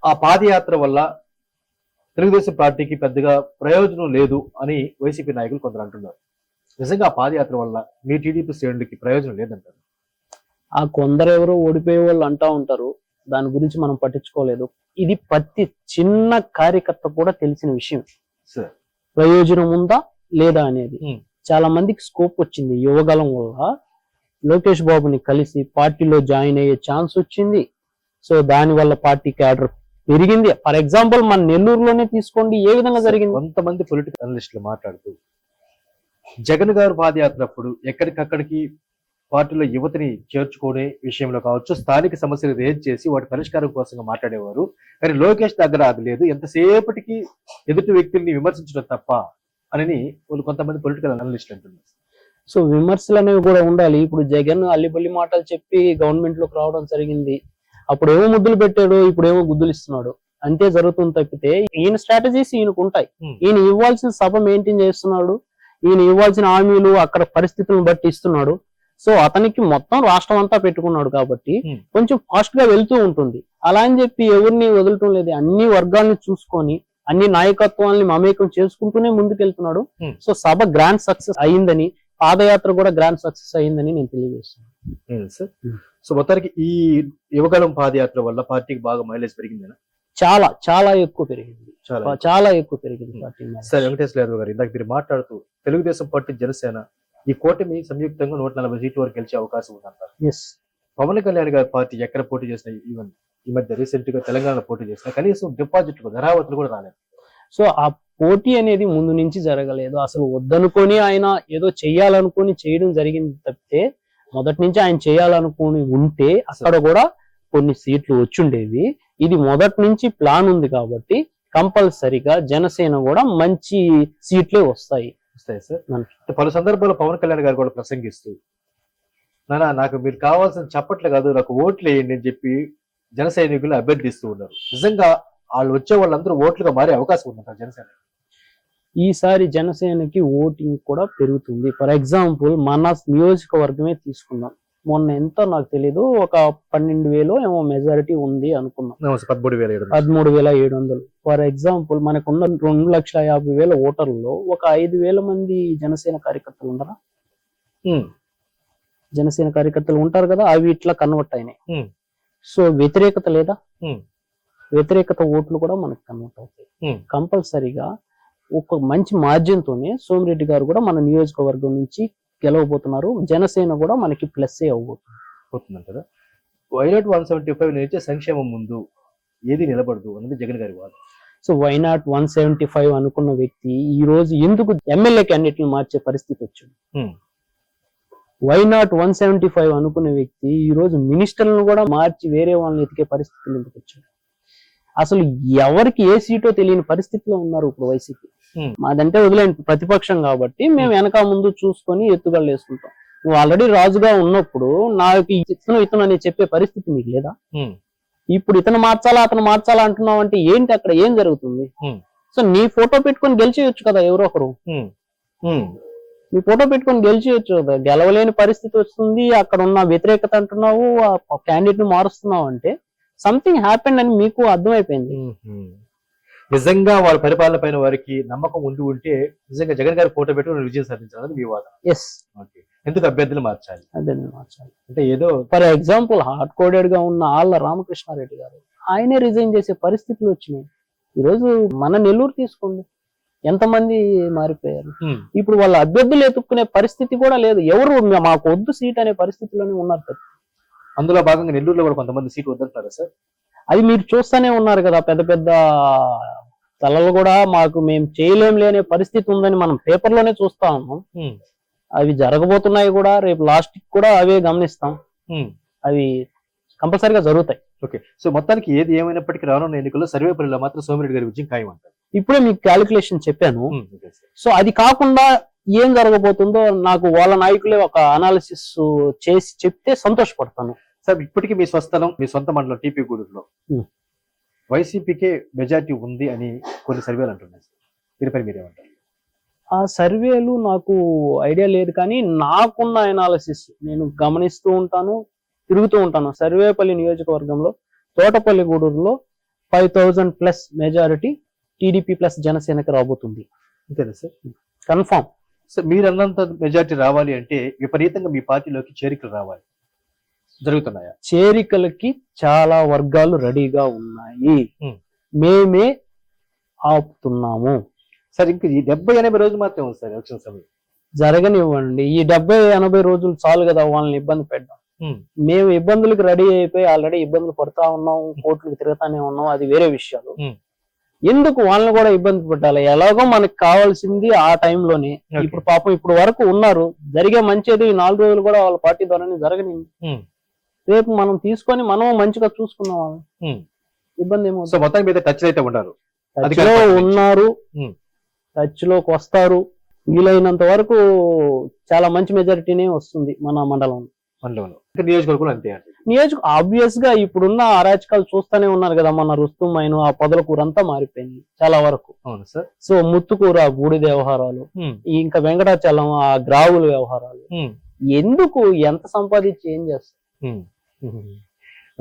ఆ పాదయాత్ర వల్ల తెలుగుదేశం పార్టీకి పెద్దగా ప్రయోజనం లేదు అని వైసీపీ నాయకులు కొందరు అంటున్నారు. నిజంగా ఆ పాదయాత్ర వల్ల మీ టీడీపీ శ్రేణులకి ప్రయోజనం లేదంటారు. ఆ కొందరెవరో ఓడిపోయే వాళ్ళు అంటా ఉంటారు. దాని గురించి మనం పట్టించుకోలేదు. ఇది ప్రతి చిన్న కార్యకర్త కూడా తెలిసిన విషయం. సార్ ప్రయోజనం ఉందా లేదా అనేది. చాలా మందికి స్కోప్ వచ్చింది యువగలం వల్ల. లోకేష్ బాబుని కలిసి పార్టీలో జాయిన్ అయ్యే ఛాన్స్ వచ్చింది. సో దాని వల్ల పార్టీ క్యాడర్ పెరిగింది. ఫర్ ఎగ్జాంపుల్ మన నెల్లూరులోనే తీసుకోండి, ఏ విధంగా జరిగింది. కొంతమంది పొలిటికల్ అనలిస్టులు మాట్లాడుతూ జగన్ గారు పాదయాత్ర అప్పుడు ఎక్కడికక్కడికి పార్టీలో యువతిని చేర్చుకునే విషయంలో కావచ్చు, స్థానిక సమస్యలు రేజ్ చేసి వాటి పరిష్కారం కోసం మాట్లాడేవారు. కానీ లోకేష్ దగ్గర అది లేదు, ఎంతసేపటికి ఎదుటి వ్యక్తుల్ని విమర్శించడం తప్ప అని కొంతమంది పొలిటికల్ అనలిస్టులు అంటున్నారు. సో విమర్శలు అనేవి కూడా ఉండాలి. ఇప్పుడు జగన్ అల్లిబల్లి మాటలు చెప్పి గవర్నమెంట్ లోకి రావడం జరిగింది. అప్పుడేమో ముద్దులు పెట్టాడు, ఇప్పుడేమో గుద్దులు ఇస్తున్నాడు. అంతే జరుగుతుంది తప్పితే ఈయన స్ట్రాటజీస్ ఈయనకు ఉంటాయి. ఈయన ఇవ్వాల్సిన సభ మెయింటైన్ చేస్తున్నాడు, ఈయన ఇవ్వాల్సిన హామీలు అక్కడ పరిస్థితులను బట్టి ఇస్తున్నాడు. సో అతనికి మొత్తం రాష్ట్రం అంతా పెట్టుకున్నాడు కాబట్టి కొంచెం ఫాస్ట్ గా వెళ్తూ ఉంటుంది. అలా అని చెప్పి ఎవరిని వదలటం లేదు. అన్ని వర్గాల్ని చూసుకొని అన్ని నాయకత్వాన్ని మమేకం చేసుకుంటూనే ముందుకెళ్తున్నాడు. సో సభ గ్రాండ్ సక్సెస్ అయిందని, పాదయాత్ర కూడా గ్రాండ్ సక్సెస్ అయిందని నేను తెలియజేస్తున్నాను. సో మొత్తానికి ఈ యువగలం పాదయాత్ర వల్ల పార్టీకి బాగా మైలేజ్ పెరిగింది. చాలా చాలా ఎక్కువ పెరిగింది. చాలా ఎక్కువ పెరిగింది పార్టీ. సార్ వెంకటేశ్వర యాదవ్ గారు, ఇందాక మీరు మాట్లాడుతూ తెలుగుదేశం పార్టీ, జనసేన ఈ కూటమి సంయుక్తంగా 140 సీట్ల వరకు గెలిచే అవకాశం ఉందంటారు. పవన్ కళ్యాణ్ గారి పార్టీ ఎక్కడ పోటీ చేసినా, ఈవెన్ ఈ మధ్య రీసెంట్ గా తెలంగాణలో పోటీ చేసినా కనీసం డిపాజిట్లు ధరావతులు కూడా రాలేదు. సో ఆ పోటీ అనేది ముందు నుంచి జరగలేదు. అసలు వద్దనుకొని ఆయన ఏదో చెయ్యాలనుకొని చేయడం జరిగింది తప్పితే, మొదటి నుంచి ఆయన చేయాలనుకుని ఉంటే అక్కడ కూడా కొన్ని సీట్లు వచ్చుండేవి. ఇది మొదటి నుంచి ప్లాన్ ఉంది కాబట్టి కంపల్సరిగా జనసేన కూడా మంచి సీట్లే వస్తాయి సార్. పలు సందర్భాల్లో పవన్ కళ్యాణ్ గారు కూడా ప్రసంగిస్తూ, నానా నాకు మీరు కావాల్సిన చప్పట్లు కాదు, నాకు ఓట్లు వేయండి అని చెప్పి జన సైనికులు అభ్యర్థిస్తూ ఉన్నారు. నిజంగా వాళ్ళు వచ్చే వాళ్ళందరూ ఓట్లుగా మారే అవకాశం ఉందంటారు జనసేన? ఈసారి జనసేనకి ఓటింగ్ కూడా పెరుగుతుంది. ఫర్ ఎగ్జాంపుల్ మన నియోజకవర్గమే తీసుకుందాం. మొన్న ఎంతో నాకు తెలియదు, ఒక 12,000 ఏమో మెజారిటీ ఉంది అనుకున్నాం. 13,700. ఫర్ ఎగ్జాంపుల్ మనకున్న 2,50,000 ఓటర్లలో ఒక 5,000 మంది జనసేన కార్యకర్తలు ఉండరా? జనసేన కార్యకర్తలు ఉంటారు కదా, అవి ఇట్లా కన్వర్ట్ అయినాయి. సో వ్యతిరేకత లేదా? వ్యతిరేకత ఓట్లు కూడా మనకు కన్వర్ట్ అవుతాయి. కంపల్సరీగా ఒక మంచి మార్జిన్ తోనే సోమిరెడ్డి గారు కూడా మన నియోజకవర్గం నుంచి గెలవబోతున్నారు. జనసేన కూడా మనకి ప్లస్ అవుతుందంటారా? వైనాట్ 175 నిలిచే సంక్షేమం ముందు ఏది నిలబడదు అన్నది జగన్ గారి వాదన. సో వైనాట్ 175 అనుకున్న వ్యక్తి ఈ రోజు ఎందుకు ఎమ్మెల్యే క్యాండిడేట్ని మార్చే పరిస్థితి వచ్చింది? వైనాట్ 175 అనుకున్న వ్యక్తి ఈ రోజు మినిస్టర్లను కూడా మార్చి వేరే వాళ్ళని ఎతికే పరిస్థితులు ఎందుకు వచ్చాడు? అసలు ఎవరికి ఏ సీటో తెలియని పరిస్థితిలో ఉన్నారు ఇప్పుడు వైసీపీ. మాదంటే వదిలేండి, ప్రతిపక్షం కాబట్టి మేము వెనక ముందు చూసుకొని ఎత్తుగళ్ళు వేసుకుంటాం. నువ్వు ఆల్రెడీ రాజుగా ఉన్నప్పుడు నాకు ఇతను అని చెప్పే పరిస్థితి మీకు లేదా? ఇప్పుడు ఇతను మార్చాలా అతను మార్చాలా అంటున్నావు అంటే ఏంటి, అక్కడ ఏం జరుగుతుంది? సో నీ ఫోటో పెట్టుకొని గెలిచేయొచ్చు కదా ఎవరో ఒకరు. నీ ఫోటో పెట్టుకొని గెలిచేయొచ్చు కదా. గెలవలేని పరిస్థితి వస్తుంది, అక్కడ ఉన్న వ్యతిరేకత అంటున్నావు, ఆ క్యాండిడేట్ ని మారుస్తున్నావు అంటే సంథింగ్ హ్యాపెండ్ అని మీకు అర్థమైపోయింది. నిజంగా వారి పరిపాలన పైన వారికి నమ్మకం ఉంటే నిజంగా జగన్ గారి ఫోటో పెట్టుకుని విజయం సాధించాలని మీ వాదన. ఎందుకు అభ్యర్థులు మార్చాలి? అంటే ఏదో ఫర్ ఎగ్జాంపుల్ హార్డ్ కోడెడ్ గా ఉన్న ఆళ్ళ రామకృష్ణారెడ్డి గారు ఆయనే రిజైన్ చేసే పరిస్థితులు వచ్చినాయి. ఈరోజు మన నెల్లూరు తీసుకోండి, ఎంతమంది మారిపోయారు. ఇప్పుడు వాళ్ళ అభ్యర్థులు ఎత్తుక్కునే పరిస్థితి కూడా లేదు. ఎవరు మాకు వద్దు సీట్ అనే పరిస్థితిలోనే ఉన్నారు. అందులో భాగంగా నెల్లూరులో కూడా కొంతమంది సీట్ వద్దంటారా సార్? అది మీరు చూస్తూనే ఉన్నారు కదా, పెద్ద పెద్ద తలలు కూడా మాకు మేము చేయలేం లేనే పరిస్థితి ఉందని మనం పేపర్లోనే చూస్తా ఉన్నాం. అవి జరగబోతున్నాయి కూడా, రేపు లాస్ట్ కూడా అవే గమనిస్తాం. అవి కంపల్సరీగా జరుగుతాయి. ఓకే, సో మొత్తానికి ఏది ఏమైనప్పటికీ రానున్న ఎన్నికల్లో సర్వేపల్లిలో మాత్రం సోమిరెడ్డి గారి విజయం ఖాయం అంటారు. ఇప్పుడే మీకు క్యాలిక్యులేషన్ చెప్పాను. సో అది కాకుండా ఏం జరగబోతుందో నాకు వాళ్ళ నాయకులే ఒక అనాలిసిస్ చేసి చెప్తే సంతోషపడతాను. సార్ ఇప్పటికీ మీ స్వస్థలం, మీ సొంత మండలం టీపీ గూడూరులో వైసీపీకే మెజారిటీ ఉంది అని కొన్ని సర్వేలు అంటున్నాయి. దీనిపై మీరేమంటారు? ఆ సర్వేలు నాకు ఐడియా లేదు, కానీ నాకున్న అనాలిసిస్ నేను గమనిస్తూ ఉంటాను, తిరుగుతూ ఉంటాను. సర్వేపల్లి నియోజకవర్గంలో తోటపల్లి గూడూరులో 5,000+ మెజారిటీ టీడీపీ ప్లస్ జనసేనకి రాబోతుంది. అంతేనా సార్? కన్ఫామ్. సార్ మీరు అన్నంత మెజారిటీ రావాలి అంటే విపరీతంగా మీ పార్టీలోకి చేరికలు రావాలి, జరుగుతున్నాయా? చేరికలకి చాలా వర్గాలు రెడీగా ఉన్నాయి. ఉమ్. మేమే ఆపుతున్నాము. సార్ ఇంక ఈ 70-80 రోజులు మాత్రమే ఉంది సార్ ఎలక్షన్ సమయం. జరగనివ్వండి. ఈ 70-80 రోజులు చాలు కదా వాళ్ళని ఇబ్బంది పెట్టడం. మేము ఇబ్బందులకు రెడీ అయిపోయి ఆల్రెడీ ఇబ్బందులు పడతా ఉన్నాం, కోర్టులకు తిరుగుతానే ఉన్నాం, అది వేరే విషయాలు. ఎందుకు వాళ్ళని కూడా ఇబ్బంది పెట్టాలి? ఎలాగో మనకు కావాల్సింది ఆ టైంలోనే. ఇప్పుడు పాపం ఇప్పుడు వరకు ఉన్నారు, జరిగే మంచిది ఈ 4 రోజులు కూడా వాళ్ళ పార్టీ ద్వారానే జరగని. రేపు మనం తీసుకొని మనం మంచిగా చూసుకున్నాం వాళ్ళని, ఇబ్బంది ఏమో. సో మొత్తం మీద టచ్ అయితే ఉన్నారు, ఉన్నారు, టచ్ లోకి వస్తారు. వీలైనంత వరకు చాలా మంచి మెజారిటీనే వస్తుంది మన మండలంలో. నియోజకవర్గం అంతే ఆబ్వియస్ గా ఇప్పుడున్న అరాచకాలు చూస్తూనే ఉన్నారు కదా. మన రుస్తుమైన ఆ పొదలకూర అంతా మారిపోయింది చాలా వరకు. అవును సార్. సో ముత్తుకూర బూడిద వ్యవహారాలు, ఇంకా వెంకటాచలం ఆ గ్రావుల వ్యవహారాలు, ఎందుకు ఎంత సంపాదించి ఏం చేస్తారు?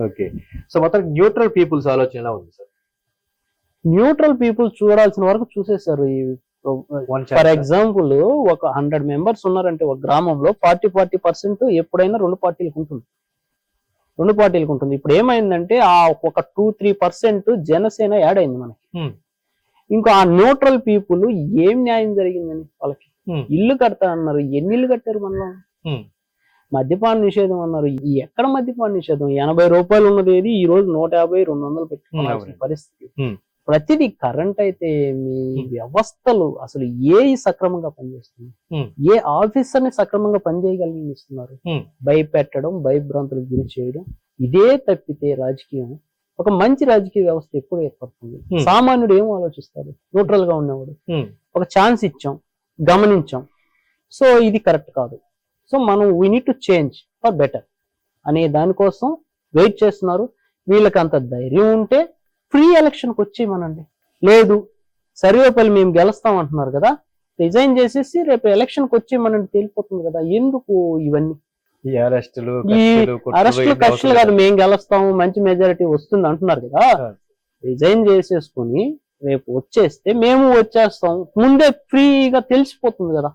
ఓకే. సో మొత్తం న్యూట్రల్ పీపుల్స్ ఆలోచన ఎలా ఉంది సార్? న్యూట్రల్ పీపుల్స్ చూడాల్సిన వరకు చూసేశారు. ఫర్ ఎగ్జాంపుల్ ఒక 100 మెంబర్స్ ఉన్నారంటే ఒక గ్రామంలో 40% ఎప్పుడైనా 2 పార్టీలకు ఉంటుంది. 2 పార్టీలకు ఉంటుంది. ఇప్పుడు ఏమైందంటే ఆ ఒక 2-3% జనసేన యాడ్ అయింది మనకి. ఇంకా ఆ న్యూట్రల్ పీపుల్ ఏం న్యాయం జరిగిందని వాళ్ళకి ఇల్లు కడతా అన్నారు. ఎన్ని ఇల్లు కట్టారు మనలో? మద్యపాన నిషేధం అన్నారు. ఎక్కడ మద్యపాన నిషేధం? 80 రూపాయలు ఉన్నది ఏది ఈ రోజు 150-200 పెట్టుకోవాల్సిన పరిస్థితి. ప్రతిదీ కరెంట్ అయితే మీ వ్యవస్థలు అసలు ఏ సక్రమంగా పనిచేస్తుంది? ఏ ఆఫీసర్ ని సక్రమంగా పనిచేయగలిగిస్తున్నారు? భయపెట్టడం, భయభ్రాంతులకు గురి చేయడం, ఇదే తప్పితే రాజకీయం ఒక మంచి రాజకీయ వ్యవస్థ ఎప్పుడు ఏర్పడుతుంది? సామాన్యుడు ఏం ఆలోచిస్తారు? న్యూట్రల్ గా ఉన్నవాడు ఒక ఛాన్స్ ఇచ్చాం, గమనించాం, సో ఇది కరెక్ట్ కాదు, సో మనం we need to change for better అనే దానికోసం వెయిట్ చేస్తున్నారు. వీళ్ళకి అంత ధైర్యం ఉంటే ఫ్రీ ఎలక్షన్కి వచ్చేయమనండి. లేదు సర్వేపల్లి మేము గెలుస్తాం అంటున్నారు కదా, రిజైన్ చేసేసి రేపు ఎలక్షన్కి వచ్చేయమనండి, తేలిపోతుంది కదా. ఎందుకు ఇవన్నీ అరెస్టులు కష్టాలు కాదు, మేము గెలుస్తాము మంచి మెజారిటీ వస్తుంది అంటున్నారు కదా. రిజైన్ చేసేసుకుని రేపు వచ్చేస్తే మేము వచ్చేస్తాం, ముందే ఫ్రీగా తెలిసిపోతుంది కదా.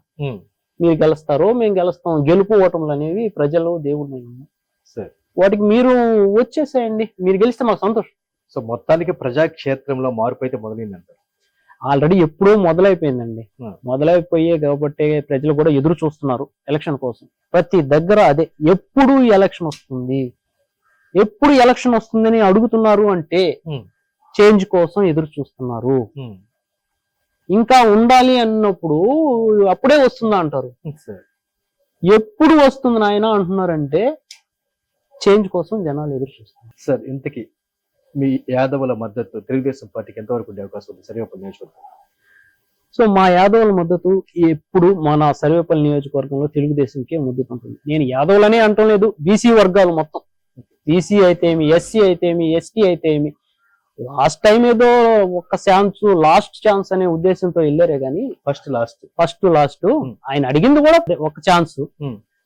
మీరు గెలుస్తారో మేము గెలుస్తాం. గెలుపు ఓటములు అనేవి ప్రజలు దేవుడు, వాటికి మీరు వచ్చేసేయండి, మీరు గెలిస్తే మాకు సంతోషం. సో మొత్తానికి ప్రజాక్షేత్రంలో మార్పు అయితే మొదలైందంటారు? ఆల్రెడీ ఎప్పుడో మొదలైపోయిందండి. మొదలైపోయే కాబట్టి ప్రజలు కూడా ఎదురు చూస్తున్నారు ఎలక్షన్ కోసం. ప్రతి దగ్గర అదే, ఎప్పుడు ఎలక్షన్ వస్తుంది, ఎప్పుడు ఎలక్షన్ వస్తుందని అడుగుతున్నారు. అంటే చేంజ్ కోసం ఎదురు చూస్తున్నారు. ఇంకా ఉండాలి అన్నప్పుడు అప్పుడే వస్తుందా అంటారు. ఎప్పుడు వస్తుంది నాయన అంటున్నారంటే చేంజ్ కోసం జనాలు ఎదురు చూస్తున్నారు. సార్ ఇంతకీ మీ యాదవుల మద్దతు తెలుగుదేశం పార్టీకి ఎంతవరకు ఉండే అవకాశం ఉంది సర్వేపల్లి నియోజకవర్గం? సో మా యాదవుల మద్దతు ఎప్పుడు మన సర్వేపల్లి నియోజకవర్గంలో తెలుగుదేశంకే మద్దతు ఉంటుంది. నేను యాదవులనే అంటం లేదు, బీసీ వర్గాలు మొత్తం, బీసీ అయితే ఏమి, ఎస్సీ అయితే ఏమి, ఎస్టీ అయితే ఏమి. లాస్ట్ టైం ఏదో ఒక ఛాన్స్, లాస్ట్ ఛాన్స్ అనే ఉద్దేశంతో వెళ్ళారే గానీ ఫస్ట్ లాస్ట్ ఆయన అడిగింది కూడా ఒక ఛాన్స్.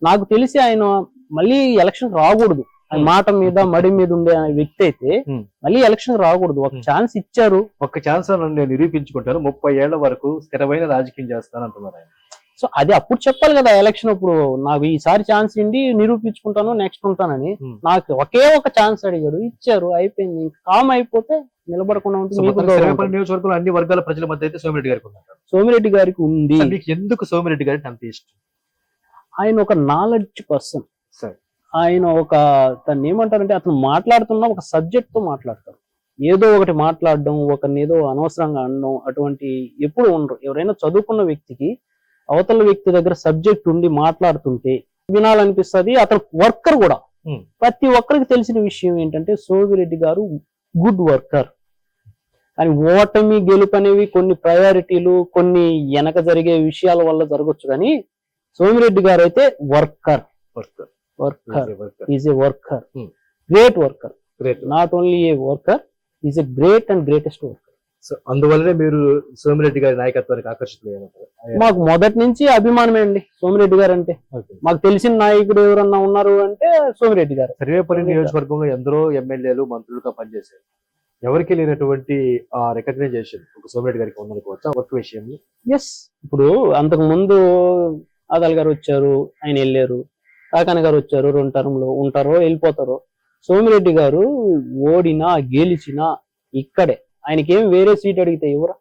నాకు తెలిసి ఆయన మళ్ళీ ఎలక్షన్ రాకూడదు, మాట మీద మడి మీద ఉండే వ్యక్తి అయితే మళ్ళీ ఎలక్షన్ రాకూడదు. ఒక ఛాన్స్ ఇచ్చారు, ఒక ఛాన్స్ నేను నిరూపించుకుంటాను, 30 ఏళ్ల వరకు స్థిరమైన రాజకీయం చేస్తాను అంటున్నారు ఆయన. సో అది అప్పుడు చెప్పాలి కదా ఎలక్షన్ అప్పుడు, నాకు ఈసారి ఛాన్స్ ఇండి నిరూపించుకుంటాను, నెక్స్ట్ ఉంటానని. నాకు ఒకే ఒక ఛాన్స్ అడిగాడు, ఇచ్చారు, అయిపోయింది. ఇంకా కామ్ అయిపోతే నిలబడకుండా ఉంటుంది. నియోజకవర్గంలో అన్ని వర్గాల ప్రజల మధ్య అయితే సోమిరెడ్డి గారికి ఉన్నారు. సోమిరెడ్డి గారికి ఉంది. ఎందుకు సోమిరెడ్డి గారికి అంత ఇష్టం? ఆయన ఒక నాలెడ్జ్ పర్సన్. ఆయన ఒక తను ఏమంటారంటే అతను మాట్లాడుతున్న ఒక సబ్జెక్ట్ తో మాట్లాడతారు. ఏదో ఒకటి మాట్లాడడం, ఒకరిని ఏదో అనవసరంగా అనడం అటువంటి ఎప్పుడు ఉండరు. ఎవరైనా చదువుకున్న వ్యక్తికి అవతల వ్యక్తి దగ్గర సబ్జెక్ట్ ఉండి మాట్లాడుతుంటే వినాలనిపిస్తుంది. అతను వర్కర్ కూడా. ప్రతి ఒక్కరికి తెలిసిన విషయం ఏంటంటే సోమిరెడ్డి గారు గుడ్ వర్కర్. కానీ ఓటమి గెలుపు అనేవి కొన్ని ప్రయారిటీలు, కొన్ని వెనక జరిగే విషయాల వల్ల జరగచ్చు. కానీ సోమిరెడ్డి గారు అయితే worker. Is a worker, great worker. Not only A worker, is a great and greatest worker. So అందువల్లనే మీరు సోమిరెడ్డి గారి నాయకత్వానికి ఆకర్షితులయ్యారు? మాకు మొదటి నుంచి అభిమానమే అండి సోమిరెడ్డి గారు అంటే. మాకు తెలిసిన నాయకుడు ఎవరన్నా ఉన్నారు అంటే సోమిరెడ్డి గారు. సర్వేపల్లి నియోజకవర్గంలో ఎందరో ఎమ్మెల్యేలు మంత్రులుగా పనిచేశారు. ఎవరికి లేనటువంటి ఆ రికగ్నైజేషన్ ఒక సోమిరెడ్డి గారికి ఉందనుకోవచ్చా వర్క్ విషయంలో? ఎస్, ఇప్పుడు అంతకు ముందు ఆదాల్ గారు వచ్చారు, ఆయన వెళ్ళారు. కాకాని గారు వచ్చారు, 2 టర్మ్లు ఉంటారో వెళ్ళిపోతారో. సోమిరెడ్డి గారు ఓడినా గెలిచినా ఇక్కడే. ఆయనకేం వేరే సీట్ అడిగితే ఎవరా?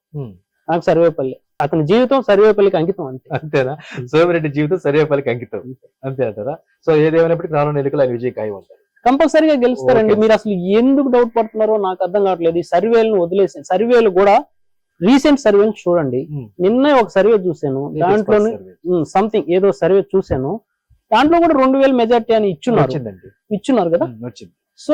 నాకు సర్వేపల్లి. అతని జీవితం సర్వేపల్లికి అంకితం అంతే. అంతేనా? సోమిరెడ్డి జీవితం సర్వేపల్లికి అంకితం అంతే అంటారా? సో ఏదేమైనప్పటికీ రానున్న ఎన్నికలు ఆయన విజయ ఖాయం అంటారు. కంపల్సరీగా గెలుస్తారండి. మీరు అసలు ఎందుకు డౌట్ పడుతున్నారో నాకు అర్థం కావట్లేదు. ఈ సర్వేలను వదిలేసి, సర్వేలు కూడా రీసెంట్ సర్వేలు చూడండి. నిన్నే ఒక సర్వే చూశాను, దాంట్లో సంథింగ్ ఏదో సర్వే చూశాను, దాంట్లో కూడా 2000 మెజార్టీ అని ఇచ్చున్నారు కదా. సో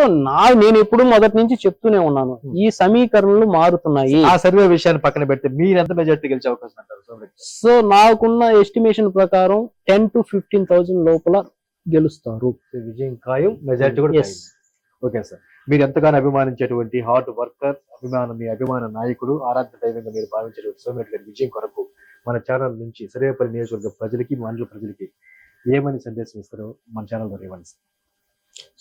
నేను ఎప్పుడు మొదటి నుంచి చెప్తూనే ఉన్నాను, ఈ సమీకరణలు మారుతున్నాయి. ఆ సర్వే విషయాన్ని పక్కన పెడితే మీరు ఎంత మెజార్టీ గెలిచే అవకాశం అంటారు? సో నాకున్న ఎస్టిమేషన్ ప్రకారం 10,000 to 15,000 లోపల గెలుస్తారు. విజయం ఖాయం, మెజార్టీ కూడా ఖాయం. ఓకే సార్, మీరు ఎంతగానో అభిమానించేటువంటి హార్డ్ వర్కర్, మీ అభిమాన నాయకుడు, ఆరాధ్య దైవంగా మీరు భావించేటువంటి సోమిరెడ్డి గారి విజయం కొరకు మన ఛానల్ నుంచి సర్వేపల్లి నియోజకవర్గ ప్రజలకి, మండల ప్రజలకి ఏమని సందేశం ఇస్తారో మన ఛానల్ ద్వారా ఇవ్వండి సార్.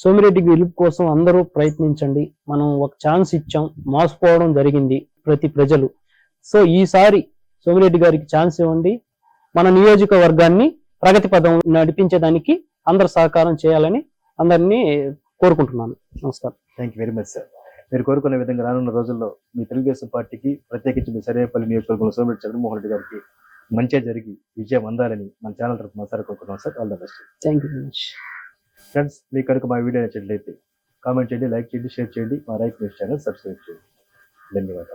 సోమిరెడ్డి గెలుపు కోసం అందరూ ప్రయత్నించండి. మనం ఒక ఛాన్స్ ఇచ్చాం, మోసపోవడం జరిగింది ప్రతి ప్రజలు. సో ఈసారి సోమిరెడ్డి గారికి ఛాన్స్ ఇవ్వండి. మన నియోజకవర్గాన్ని ప్రగతి పదం నడిపించడానికి అందరు సహకారం చేయాలని అందరినీ కోరుకుంటున్నాను. నమస్కారం. Thank you very much sir. మీరు కోరుకునే విధంగా రానున్న రోజుల్లో మీ తెలుగుదేశం పార్టీకి, ప్రత్యేకించి మీ సర్వేపల్లి నియోజకవర్గంలో సోమిరెడ్డి చంద్రమోహన్ రెడ్డి గారికి మంచిగా జరిగి విజయం అందాలని మన ఛానల్ తరఫున సార్ కోరుకుంటున్నాం sir. All the best. Thank you very much. Friends, మీకు కనుక మా వీడియో నచ్చినట్లయితే కామెంట్ చేయండి, లైక్ చేయండి, షేర్ చేయండి. మా రైట్ న్యూస్ ఛానల్ సబ్స్క్రైబ్ చేయండి. ధన్యవాదాలు.